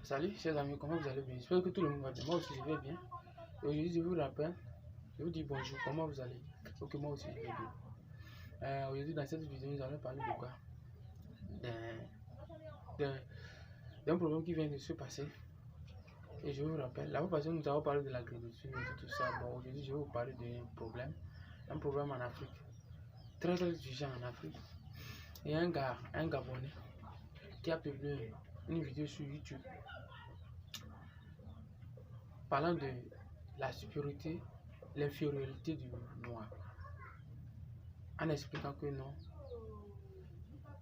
Salut chers amis, comment vous allez bien? J'espère que tout le monde va bien. Moi aussi je vais bien. Aujourd'hui je vous rappelle, je vous dis bonjour, comment vous allez? Ok, moi aussi je vais bien. Aujourd'hui dans cette vidéo nous allons parler de quoi? D'un d'un problème qui vient de se passer. Et je vous rappelle, la fois passée nous avons parlé de l'agriculture et de tout ça. Bon, aujourd'hui je vais vous parler d'un problème. Un problème en Afrique. Très urgent en Afrique. Il y a un Gabonais, qui a publié une vidéo sur YouTube parlant de la supériorité, l'infériorité du noir, en expliquant que non,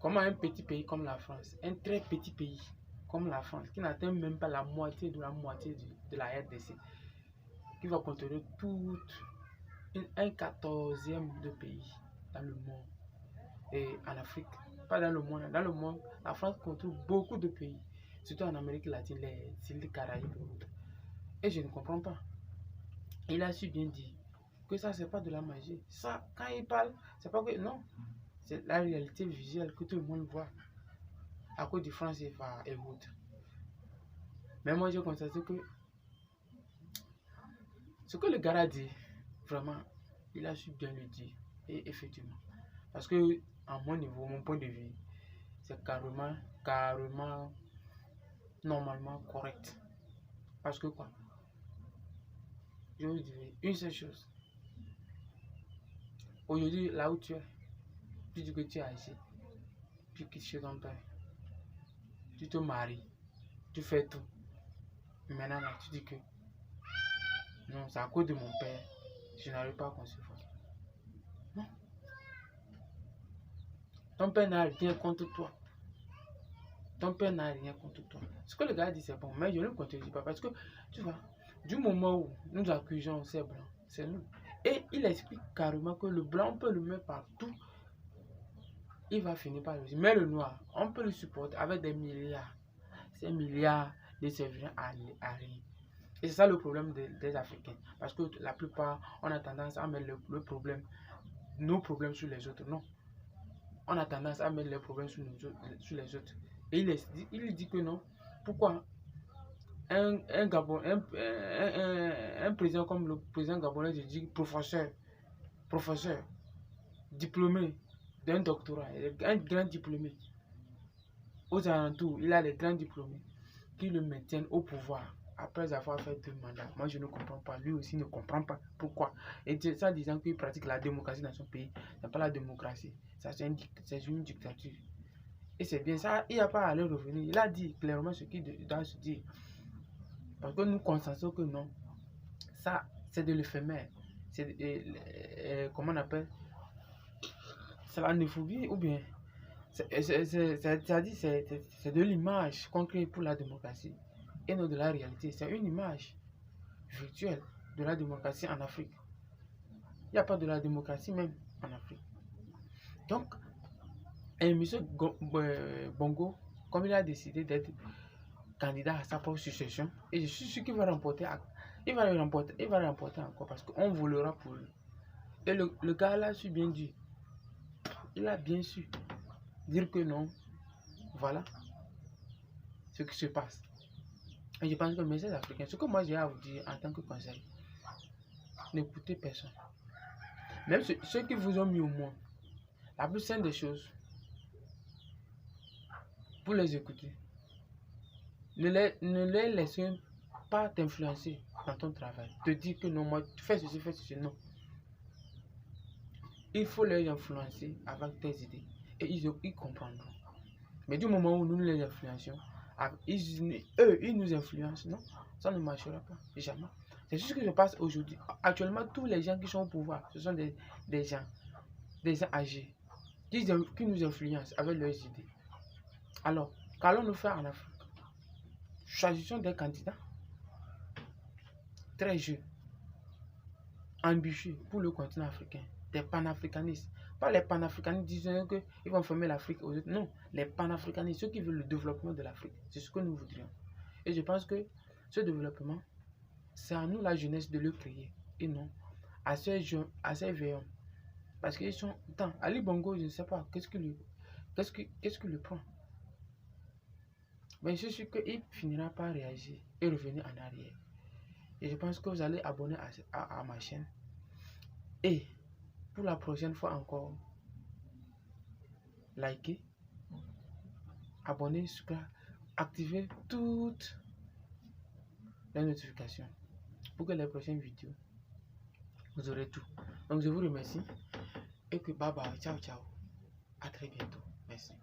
comment un petit pays comme la France, un très petit pays comme la France, qui n'atteint même pas la moitié de de la RDC, qui va contrôler tout un 14e de pays dans le monde, et en Afrique, pas dans le monde, la France contrôle beaucoup de pays, surtout en Amérique latine, les îles Caraïbes et autres. Et je ne comprends pas. Il a su bien dire que ça, c'est pas de la magie. Ça, quand il parle, c'est pas que non, c'est la réalité visuelle que tout le monde voit à cause du franc CFA et autres. Mais moi, j'ai constaté que ce que le gars a dit, vraiment, il a su bien le dire. Et effectivement, parce que, à mon niveau, mon point de vue, c'est carrément, normalement correct. Parce que quoi? Je vous dirais une seule chose. Aujourd'hui, là où tu es, tu dis que tu es ici, tu quittes chez ton père, tu te maries, tu fais tout. Maintenant, là, tu dis que non, c'est à cause de mon père, je n'arrive pas à concevoir. Non. Ton père n'a rien contre toi. Ton père n'a rien contre toi. Ce que le gars dit, c'est bon, mais je ne le contredis pas parce que, tu vois, du moment où nous accusons ces blancs, c'est nous. Et il explique carrément que le blanc, on peut le mettre partout, il va finir par le dire. Mais le noir, on peut le supporter avec des milliards. Ces milliards de servir à rien. Et c'est ça le problème des Africains. Parce que la plupart, on a tendance à mettre nos problèmes sur les autres. Non. On a tendance à mettre les problèmes sur les autres. Et il dit que non. Pourquoi un président comme le président gabonais dit professeur, diplômé d'un doctorat, un grand diplômé. Aux alentours, il a les grands diplômés qui le maintiennent au pouvoir après avoir fait 2 mandats. Moi, je ne comprends pas. Lui aussi ne comprend pas pourquoi. Et ça disant qu'il pratique la démocratie dans son pays. Ce n'est pas la démocratie. Ça, c'est une dictature. Et c'est bien ça. Il n'y a pas à le revenir. Il a dit clairement ce qu'il doit se dire. Parce que nous constatons que non. Ça, c'est de l'éphémère. C'est comment on appelle? C'est la néphobie ou bien c'est de l'image qu'on crée pour la démocratie et non de la réalité. C'est une image virtuelle de la démocratie en Afrique. Il n'y a pas de la démocratie même en Afrique. Donc, M. Bongo, comme il a décidé d'être candidat à sa propre succession, et je suis sûr qu'il va remporter, il va remporter encore parce qu'on volera pour lui. Et le gars là a su bien dire, il a bien su dire que non, voilà ce qui se passe. Et je pense que mes chers Africains, ce que moi j'ai à vous dire en tant que conseil, n'écoutez personne. Même ceux qui vous ont mis au monde, la plus simple des choses, pour les écouter, ne les laissez pas t'influencer dans ton travail. Te dire que non, moi, fais ceci, non. Il faut les influencer avec tes idées et ils comprendront. Mais du moment où nous les influencions, ils nous influencent, non, ça ne marchera pas, jamais. C'est ce qui se passe aujourd'hui. Actuellement, tous les gens qui sont au pouvoir, ce sont des gens âgés, qui nous influencent avec leurs idées. Alors, qu'allons-nous faire en Afrique? Choisissons des candidats très jeunes, ambitieux pour le continent africain, des panafricanistes. Pas les panafricanistes disant qu'ils vont fermer l'Afrique aux autres. Non, les panafricanistes, ceux qui veulent le développement de l'Afrique. C'est ce que nous voudrions. Et je pense que ce développement, c'est à nous, la jeunesse, de le créer. Et non à ces vieux. Parce qu'ils sont... Attends, Ali Bongo, je ne sais pas, qu'est-ce qui le prend? Mais je suis sûr qu'il finira par réagir et revenir en arrière. Et je pense que vous allez abonner à ma chaîne. Et pour la prochaine fois encore, likez, abonnez, activez toutes les notifications pour que les prochaines vidéos, vous aurez tout. Donc je vous remercie et que bye bye, ciao ciao, à très bientôt, merci.